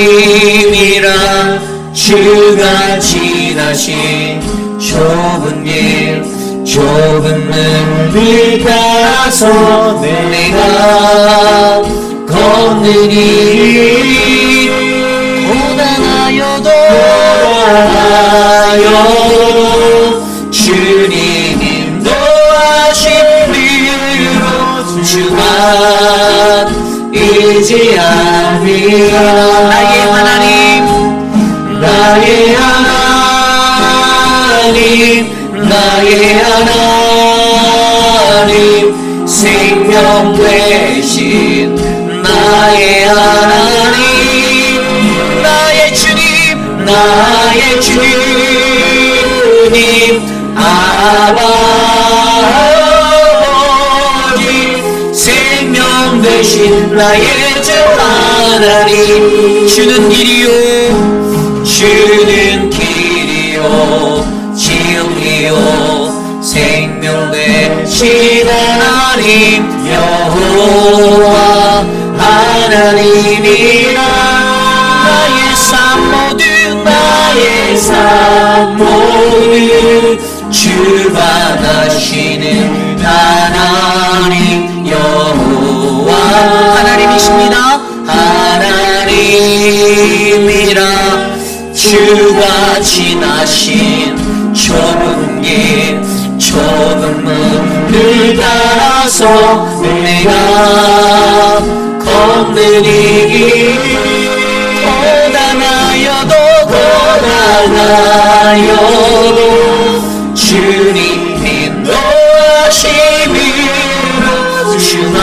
주가 지나신 좁은 길 좁은 문을 따라서 내가 걷느니 고단하여도 주님 인도하신 길로 주만 의지하리라 나의 하나님 생명 되신 나의 하나님 나의 주님 아버지 생명 되신 나의 주 하나님 주는 길이요 진리요 생명 되신 하나님 여호와 하나님이라 나의 삶 모든 주관하시는 하나님 여호와 하나님이십니다 하나님이라 주가 지나신 좁은 길 좁은 문을 따라서 내가 걷느니 고단하여도 주님 인도하심으로 주만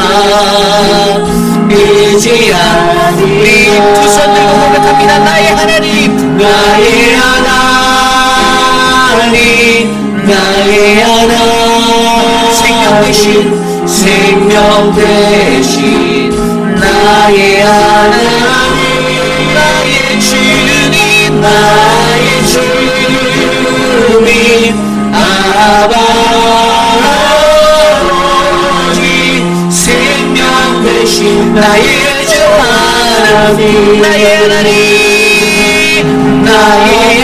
의지하니 우리 두 손 들고 고백합니다 나의 하나님 생명 되신 나의 하나님 나의 주님 아버지 생명 되신 나의 주 하나님 나의 하나님 나의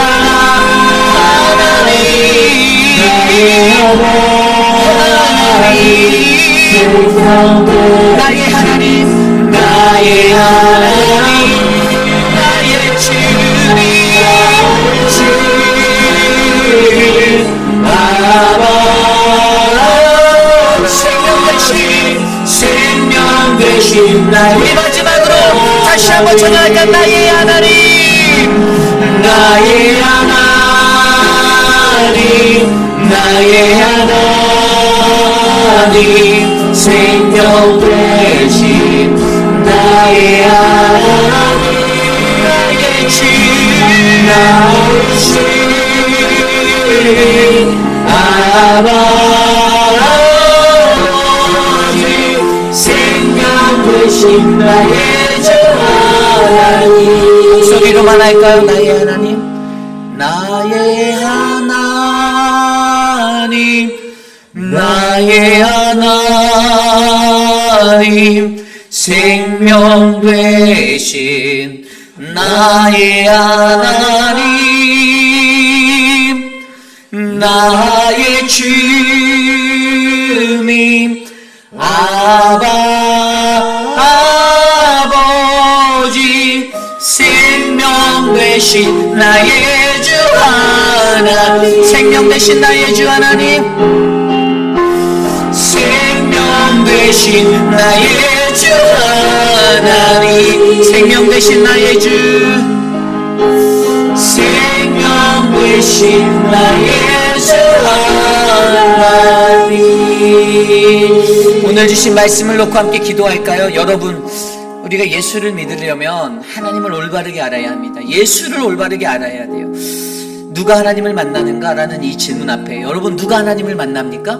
하나님 나의 주님 생명 되신 나의 마지막으로 다시 한번 전화할까 나의 하나님 생명 되신 나의 하나님 나의 주님 아버지 생명 되신 나의 주 하나님 목소리로만 할까요? 나의 하나님 생명 되신 나의 하나님 나의 주님 아버지 생명 되신 나의 주 하나님 생명 되신 나의 주 하나님 생명 되신 나의 주 하나님 생명 되신 나의 주 생명 되신 나의 주 하나님 오늘 주신 말씀을 놓고 함께 기도할까요? 여러분 우리가 예수를 믿으려면 하나님을 올바르게 알아야 합니다. 예수를 올바르게 알아야 돼요. 누가 하나님을 만나는가? 라는 이 질문 앞에 여러분 누가 하나님을 만납니까?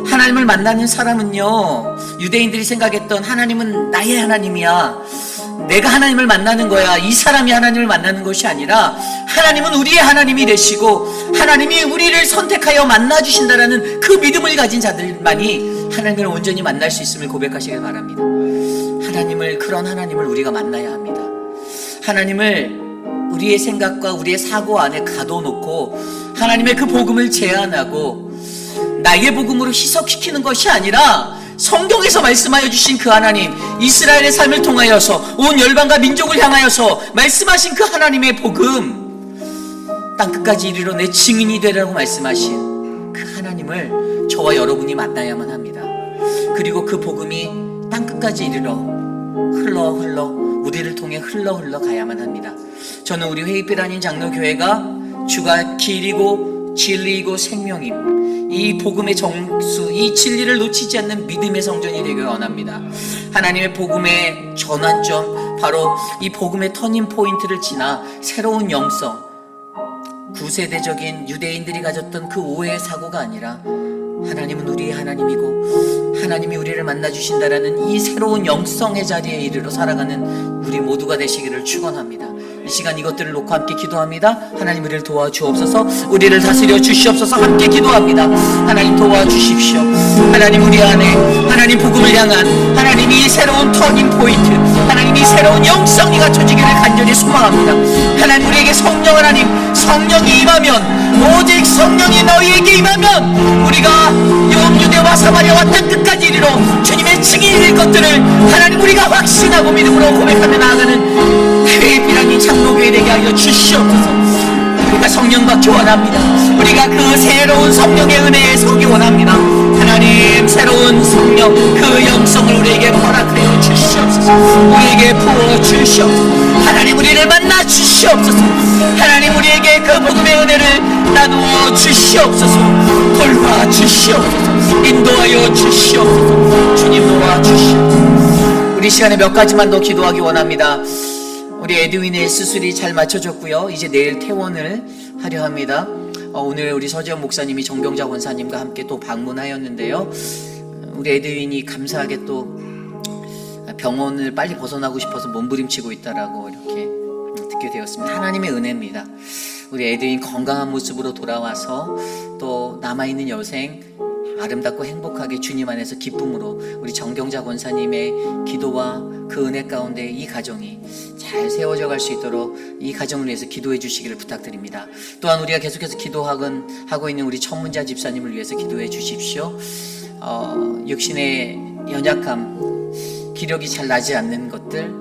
하나님을 만나는 사람은요 유대인들이 생각했던 하나님은 나의 하나님이야, 내가 하나님을 만나는 거야, 이 사람이 하나님을 만나는 것이 아니라 하나님은 우리의 하나님이 되시고 하나님이 우리를 선택하여 만나주신다라는 그 믿음을 가진 자들만이 하나님을 온전히 만날 수 있음을 고백하시길 바랍니다. 그런 하나님을 우리가 만나야 합니다. 하나님을 우리의 생각과 우리의 사고 안에 가둬놓고 하나님의 그 복음을 제한하고 나의 복음으로 희석시키는 것이 아니라 성경에서 말씀하여 주신 그 하나님, 이스라엘의 삶을 통하여서 온 열방과 민족을 향하여서 말씀하신 그 하나님의 복음, 땅끝까지 이르러 내 증인이 되라고 말씀하신 그 하나님을 저와 여러분이 만나야만 합니다. 그리고 그 복음이 땅끝까지 이르러 흘러 우리를 통해 흘러 가야만 합니다. 저는 우리 회의빛 아닌 장로교회가 주가 길이고 진리이고 생명임, 이 복음의 정수, 이 진리를 놓치지 않는 믿음의 성전이 되길 원합니다. 하나님의 복음의 전환점, 바로 이 복음의 터닝 포인트를 지나 새로운 영성, 구세대적인 유대인들이 가졌던 그 오해의 사고가 아니라 하나님은 우리의 하나님이고 하나님이 우리를 만나주신다라는 이 새로운 영성의 자리에 이르러 살아가는 우리 모두가 되시기를 축원합니다. 이 시간 이것들을 놓고 함께 기도합니다. 하나님 우리를 도와주옵소서. 우리를 다스려 주시옵소서. 함께 기도합니다. 하나님 도와주십시오. 하나님 우리 안에 하나님 복음을 향한 하나님이 새로운 터닝 포인트, 하나님이 새로운 영성이 갖춰지기를 간절히 소망합니다. 하나님 우리에게 성령 하나님, 성령이 임하면, 오직 성령이 너희에게 임하면 우리가 유대와 사마리아와 땅끝까지 이르러 주님의 증인이 될 것들을 하나님 우리가 확신하고 믿음으로 고백하며 나아가는 회비랑이 장로교회 되게 하여 주시옵소서. 우리가 성령 받기 원합니다. 우리가 그 새로운 성령의 은혜에 서기 원합니다. 하나님 새로운 성령, 그 영성을 우리에게 허락하여 주시옵소서. 우리에게 부어 주시옵소서. 하나님 우리를 만나 주시옵소서. 하나님 우리에게 그 복음의 은혜를 나누어 주시옵소서. 돌봐 주시옵소서. 인도하여 주시옵소서. 주님 도와주시옵소서. 우리 시간에 몇 가지만 더 기도하기 원합니다. 우리 에드윈의 수술이 잘 맞춰졌고요. 이제 내일 퇴원을 하려 합니다. 오늘 우리 서재원 목사님이 정병자 원사님과 함께 또 방문하였는데요. 우리 에드윈이 감사하게 또 병원을 빨리 벗어나고 싶어서 몸부림치고 있다라고 이렇게 듣게 되었습니다. 하나님의 은혜입니다. 우리 에드윈 건강한 모습으로 돌아와서 또 남아있는 여생 아름답고 행복하게 주님 안에서 기쁨으로 우리 정경자 권사님의 기도와 그 은혜 가운데 이 가정이 잘 세워져 갈 수 있도록 이 가정을 위해서 기도해 주시기를 부탁드립니다. 또한 우리가 계속해서 기도하고 있는 우리 천문자 집사님을 위해서 기도해 주십시오. 육신의 연약함, 기력이 잘 나지 않는 것들,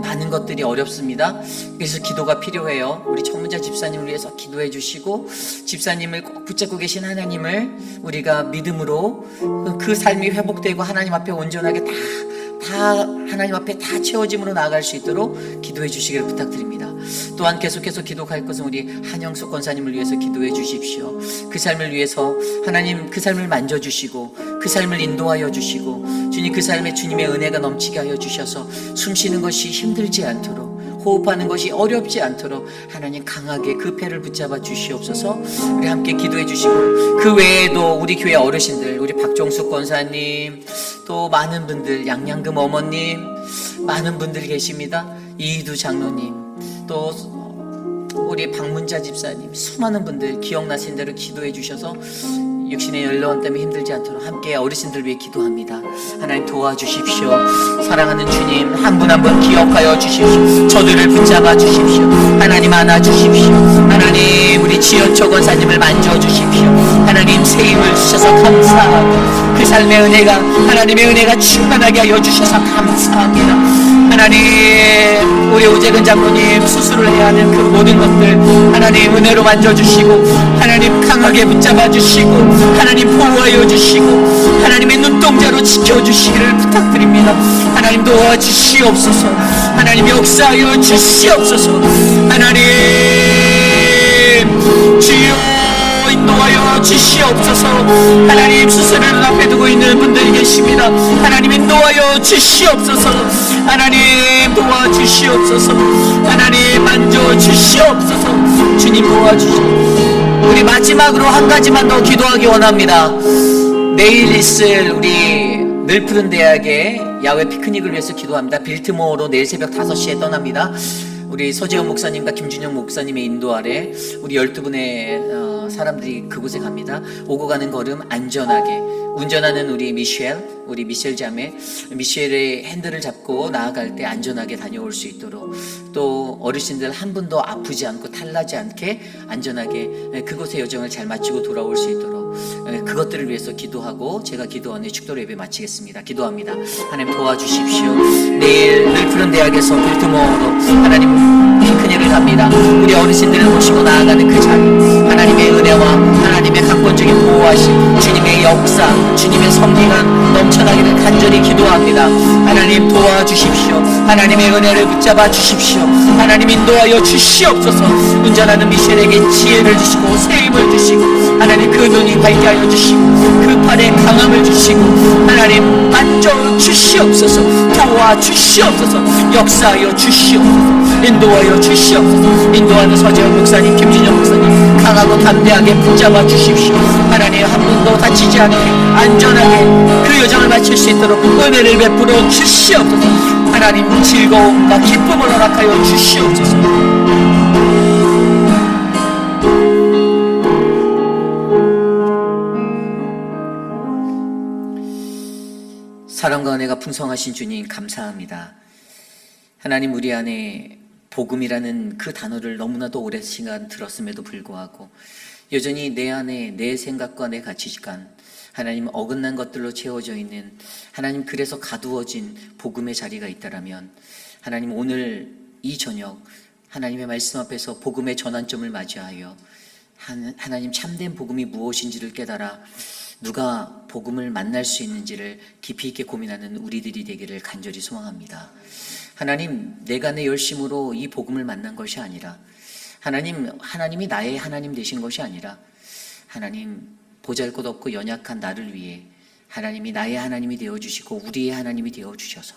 많은 것들이 어렵습니다. 그래서 기도가 필요해요. 우리 천문자 집사님을 위해서 기도해 주시고, 집사님을 꼭 붙잡고 계신 하나님을 우리가 믿음으로 그 삶이 회복되고 하나님 앞에 온전하게 다 하나님 앞에 다 채워짐으로 나아갈 수 있도록 기도해 주시기를 부탁드립니다. 또한 계속해서 기도할 것은 우리 한영숙 권사님을 위해서 기도해 주십시오. 그 삶을 위해서 하나님 그 삶을 만져주시고 그 삶을 인도하여 주시고, 주님 그 삶에 주님의 은혜가 넘치게 하여 주셔서 숨쉬는 것이 힘들지 않도록, 호흡하는 것이 어렵지 않도록 하나님 강하게 그 패를 붙잡아 주시옵소서. 우리 함께 기도해 주시고, 그 외에도 우리 교회 어르신들, 우리 박종숙 권사님, 또 많은 분들, 양양금 어머님, 많은 분들이 계십니다. 이희두 장로님, 또 우리 박문자 집사님, 수많은 분들 기억나신 대로 기도해 주셔서 육신의 연로함 때문에 힘들지 않도록 함께 어르신들 위해 기도합니다. 하나님 도와주십시오. 사랑하는 주님, 한 분 한 분 기억하여 주십시오. 저들을 붙잡아 주십시오. 하나님 안아주십시오. 하나님 우리 지연초 권사님을 만져주십시오. 하나님 새 힘을 주셔서 감사하고 그 삶의 은혜가, 하나님의 은혜가 충만하게 하여 주셔서 감사합니다. 하나님 우리 오재근 장로님 수술을 해야 하는 그 모든 것들 하나님 은혜로 만져주시고, 하나님 강하게 붙잡아 주시고, 하나님 보호하여 주시고, 하나님의 눈동자로 지켜주시기를 부탁드립니다. 하나님 도와주시옵소서. 하나님 역사하여 주시옵소서. 하나님 주여 인도하여 주시옵소서. 하나님 수술을 눈앞에 두고 있는 분들이 계십니다. 하나님 인도하여 주시옵소서. 하나님 도와주시옵소서. 하나님 만져주시옵소서. 주님 도와주시옵소서. 우리 마지막으로 한 가지만 더 기도하기 원합니다. 내일 있을 우리 늘 푸른 대학의 야외 피크닉을 위해서 기도합니다. 빌트모어로 내일 새벽 5시에 떠납니다. 우리 서재원 목사님과 김준영 목사님의 인도 아래 우리 12분의 사람들이 그곳에 갑니다. 오고 가는 걸음 안전하게, 운전하는 우리 미셸 자매, 미셸의 핸들을 잡고 나아갈 때 안전하게 다녀올 수 있도록, 또 어르신들 한 분도 아프지 않고 탈나지 않게 안전하게 그곳의 여정을 잘 마치고 돌아올 수 있도록 그것들을 위해서 기도하고 제가 기도하는 축도 예배 마치겠습니다. 기도합니다. 하나님 도와주십시오. 내일 늘 푸른 대학에서 빌트모어로 하나님 피크닉을 갑니다. 우리 어르신들을 모시고 나아가는 그 자리, 하나님의 은혜와 하나님의 강권적인 보호하심, 주님의 역사, 주님의 섭리가 넘쳐나기를 간절히 기도합니다. 하나님 도와주십시오. 하나님의 은혜를 붙잡아 주십시오. 하나님 인도하여 주시옵소서. 운전하는 미셸에게 지혜를 주시고 세임을 주시고, 하나님 그 눈이 밝게 하여 주시고 그 팔에 강함을 주시고, 하나님 만져 주시옵소서. 도와주시옵소서. 역사하여 주시옵소서. 인도하여 주시옵소서. 인도하는 서재원 목사님, 김진영 목사님 강하고 담대하게 붙잡아 주십시오. 하나님 한 분도 다치지 않게 안전하게 그 여정을 마칠 수 있도록 은혜를 베풀어 주시옵소서. 하나님 즐거움과 기쁨을 허락하여 주시옵소서. 사랑과 은혜가 풍성하신 주님 감사합니다. 하나님 우리 안에 복음이라는 그 단어를 너무나도 오랜 시간 들었음에도 불구하고 여전히 내 안에 내 생각과 내 가치관, 하나님 어긋난 것들로 채워져 있는, 하나님 그래서 가두어진 복음의 자리가 있다라면 하나님 오늘 이 저녁 하나님의 말씀 앞에서 복음의 전환점을 맞이하여 하나님 참된 복음이 무엇인지를 깨달아 누가 복음을 만날 수 있는지를 깊이 있게 고민하는 우리들이 되기를 간절히 소망합니다. 하나님, 내가 내 열심으로 이 복음을 만난 것이 아니라 하나님이 나의 하나님 되신 것이 아니라 하나님 보잘것없고 연약한 나를 위해 하나님이 나의 하나님이 되어주시고 우리의 하나님이 되어주셔서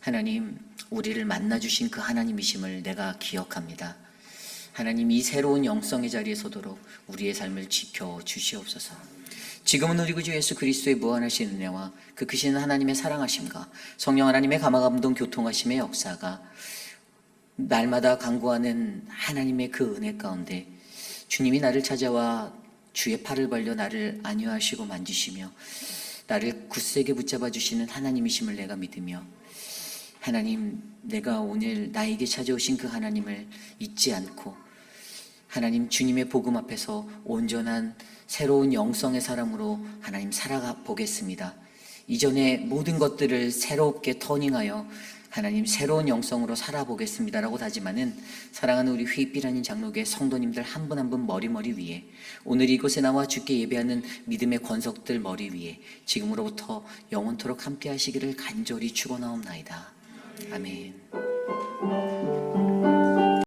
하나님 우리를 만나주신 그 하나님이심을 내가 기억합니다. 하나님 이 새로운 영성의 자리에 서도록 우리의 삶을 지켜주시옵소서. 지금은 우리 구주 예수 그리스도의 무한하신 은혜와 그 크신 하나님의 사랑하심과 성령 하나님의 감화감동 교통하심의 역사가 날마다 간구하는 하나님의 그 은혜 가운데 주님이 나를 찾아와 주의 팔을 벌려 나를 안위하시고 만지시며 나를 굳세게 붙잡아 주시는 하나님이심을 내가 믿으며 하나님 내가 오늘 나에게 찾아오신 그 하나님을 잊지 않고 하나님 주님의 복음 앞에서 온전한 새로운 영성의 사람으로 하나님 살아가 보겠습니다. 이전의 모든 것들을 새롭게 터닝하여 하나님 새로운 영성으로 살아보겠습니다라고 다짐하는 사랑하는 우리 휘빛라는 장로교회 성도님들 한 분 한 분 머리 위에 오늘 이곳에 나와 주께 예배하는 믿음의 권석들 머리 위에 지금으로부터 영원토록 함께 하시기를 간절히 축원하옵나이다. 아멘.